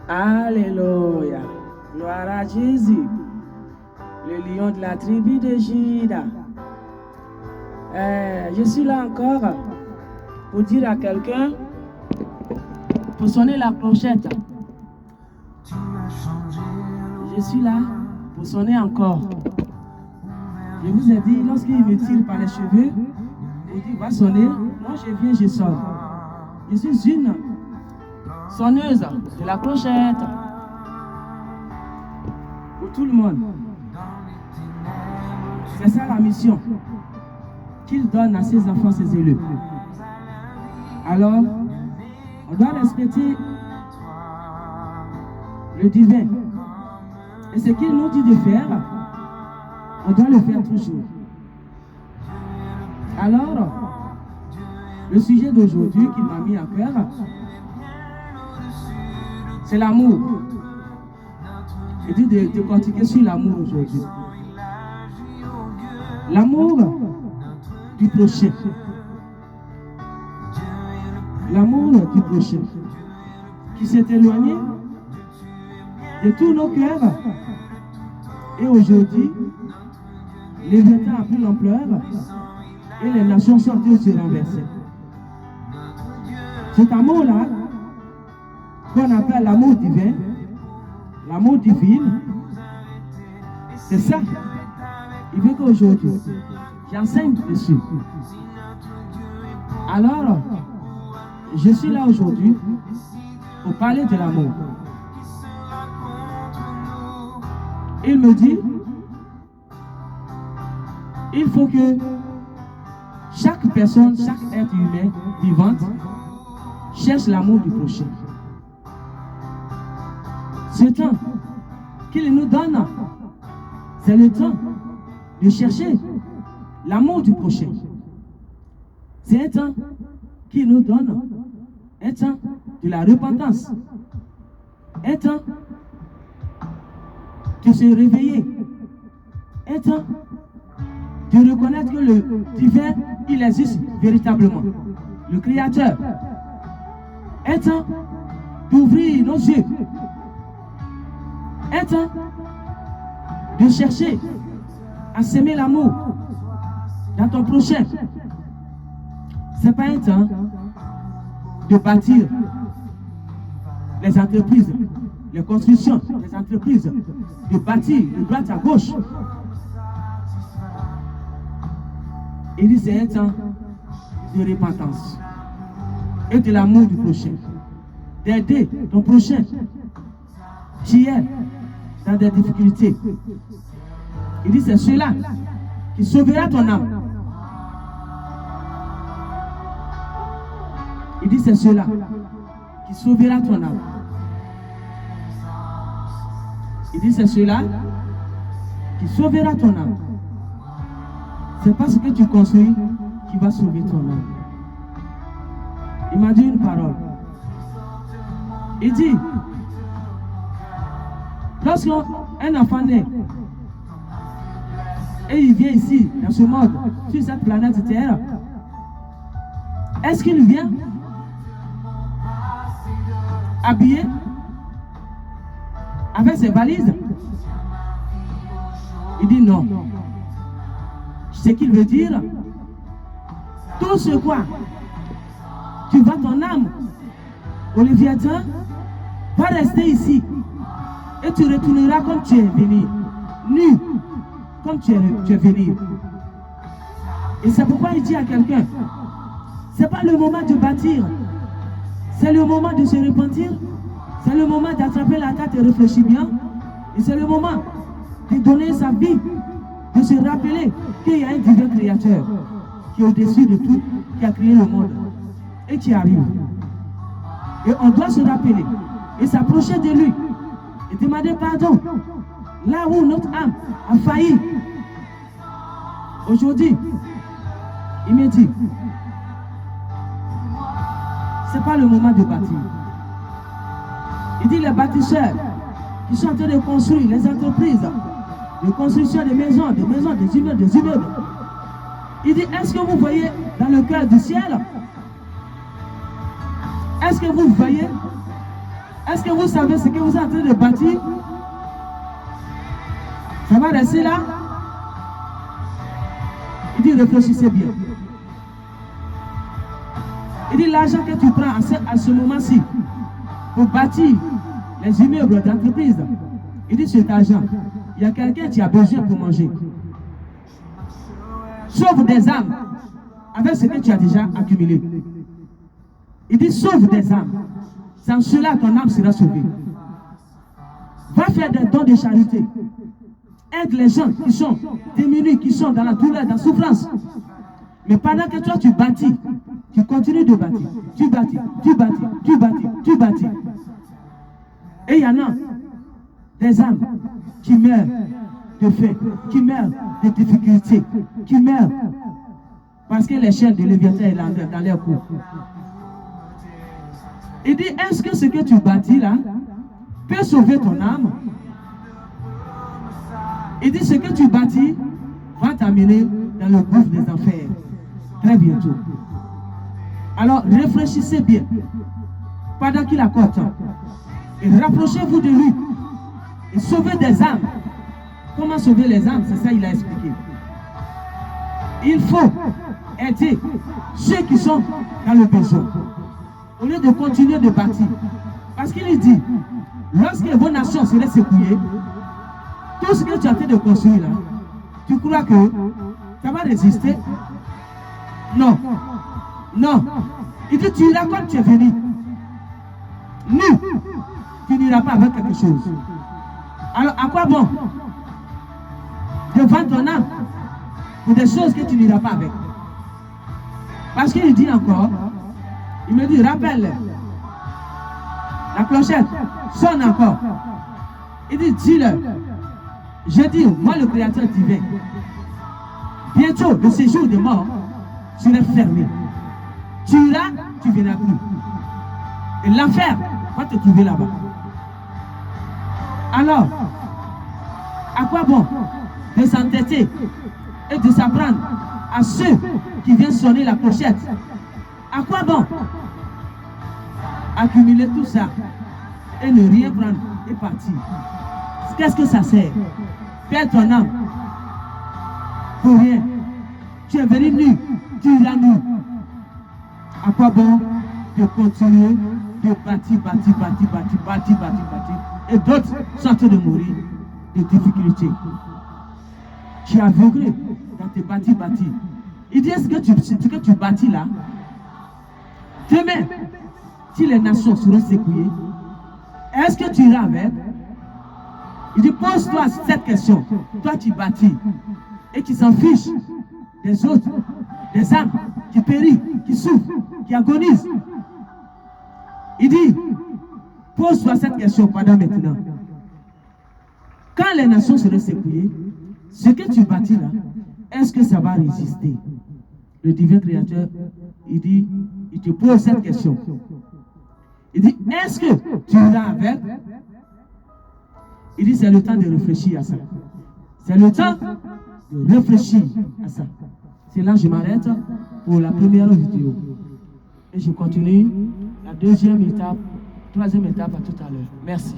Alléluia. Gloire à Jésus. Le lion de la tribu de Juda. Je suis là encore pour dire à quelqu'un, pour sonner la clochette. Je suis là pour sonner encore. Je vous ai dit, lorsqu'il me tire par les cheveux, il dit, va sonner. Moi, je viens, je sonne. Je suis une sonneuse de la clochette. Pour tout le monde. C'est ça la mission qu'il donne à ses enfants, ses élus. Alors, on doit respecter le divin. Et ce qu'il nous dit de faire, on doit le faire toujours. Alors, le sujet d'aujourd'hui qui m'a mis à cœur, c'est l'amour. Je dis de continuer sur l'amour aujourd'hui. L'amour du prochain. L'amour du prochain. Qui s'est éloigné de tous nos cœurs. Et aujourd'hui, l'événement a pris l'ampleur et les nations sont toutes se renverser. Cet amour-là, qu'on appelle l'amour divin, l'amour divin, c'est ça. Il veut qu'aujourd'hui, j'enseigne dessus. Alors, je suis là aujourd'hui pour parler de l'amour. Il me dit, il faut que chaque personne, chaque être humain vivante cherche l'amour du prochain. Ce temps qu'il nous donne, c'est le temps de chercher l'amour du prochain. C'est un temps qu'il nous donne, un temps de la repentance, un temps de se réveiller, un temps de reconnaître que le divin, il existe véritablement, le Créateur, un temps d'ouvrir nos yeux, un temps de chercher à s'aimer l'amour dans ton prochain. Ce n'est pas un temps de bâtir les entreprises, les constructions, les entreprises, de bâtir de droite à gauche. Il dit c'est un temps de repentance et de l'amour du prochain, d'aider ton prochain qui est dans des difficultés. Il dit c'est cela qui sauvera ton âme. Il dit c'est cela qui sauvera ton âme. Il dit c'est cela qui sauvera ton âme. C'est pas ce que tu construis qui va sauver ton âme. Il m'a dit une parole. Il dit, lorsqu'un enfant naît et il vient ici, dans ce monde, sur cette planète Terre, est-ce qu'il vient habillé avec ses valises? Il dit non. Ce qu'il veut dire, tout ce quoi tu vas ton âme au Léviathan va rester ici et tu retourneras comme tu es venu, nu comme tu es venu. Et c'est pourquoi il dit à quelqu'un, c'est pas le moment de bâtir, c'est le moment de se repentir, c'est le moment d'attraper la tête et réfléchir bien, et c'est le moment de donner sa vie, de se rappeler qu'il y a un divin créateur qui est au-dessus de tout, qui a créé le monde et qui arrive. Et on doit se rappeler et s'approcher de lui et demander pardon là où notre âme a failli. Aujourd'hui, il me dit, c'est pas le moment de bâtir. Il dit les bâtisseurs qui sont en train de construire les entreprises de construction des maisons, des immeubles, des immeubles. Il dit, est-ce que vous voyez dans le cœur du ciel? Est-ce que vous voyez? Est-ce que vous savez ce que vous êtes en train de bâtir? Ça va rester là? Il dit réfléchissez bien. Il dit l'argent que tu prends à ce moment-ci pour bâtir les immeubles d'entreprise. Il dit cet argent, il y a quelqu'un qui a besoin pour manger. Sauve des âmes avec ce que tu as déjà accumulé. Il dit sauve des âmes. Sans cela, ton âme sera sauvée. Va faire des dons de charité. Aide les gens qui sont démunis, qui sont dans la douleur, dans la souffrance. Mais pendant que toi tu bâtis, tu continues de bâtir. Tu bâtis, tu bâtis, tu bâtis, tu bâtis. Et il y en a des âmes qui meurent de faim, qui meurent de difficultés, qui meurent parce que les chaînes de Léviathan est dans leur cou. Il dit, est-ce que ce que tu bâtis là peut sauver ton âme? Il dit, ce que tu bâtis va t'amener dans le gouffre des enfers très bientôt. Alors réfléchissez bien pendant qu'il accorde temps. Et rapprochez-vous de lui. Et sauvez des âmes. Comment sauver les âmes? C'est ça qu'il a expliqué. Il faut aider ceux qui sont dans le besoin. Au lieu de continuer de bâtir. Parce qu'il dit, lorsque vos nations seraient secouées, tout ce que tu as fait de construire là, tu crois que ça va résister? Non. Non. Il dit, tu iras comme tu es venu. Nous, tu n'iras pas avec quelque chose. Alors, à quoi bon de vendre ton âme pour des choses que tu n'iras pas avec? Parce qu'il dit encore, il me dit, rappelle, la clochette sonne encore. Il dit, dis-leur, je dis, moi le Créateur divin, bientôt le séjour des morts serait fermé. Tu iras, tu ne viendras plus. Et l'enfer va te trouver là-bas. Alors, à quoi bon de s'entêter et de s'apprendre à ceux qui viennent sonner la clochette? À quoi bon accumuler tout ça et ne rien prendre et partir? Qu'est-ce que ça sert? Perds ton âme pour rien. Tu es venu nu, tu iras nu. À quoi bon de continuer de bâtir, et d'autres sont en train de mourir de difficultés. Tu es aveuglé dans tes bâtir. Il dit, est-ce que tu bâtis là? Demain, si les nations seront secouées, est-ce que tu iras avec? Il dit, pose-toi cette question. Toi, tu bâtis et qui s'en fiche des autres, des âmes qui périssent, qui souffrent, qui agonisent. Il dit, pose-toi cette question pendant maintenant. Quand les nations seront secouées, ce que tu bâtis là, est-ce que ça va résister? Le divin créateur, il dit, il te pose cette question. Il dit, est-ce que tu iras avec? Il dit, c'est le temps de réfléchir à ça. C'est le temps de réfléchir à ça. C'est là que je m'arrête pour la première vidéo. Et je continue la deuxième étape, troisième étape à tout à l'heure. Merci.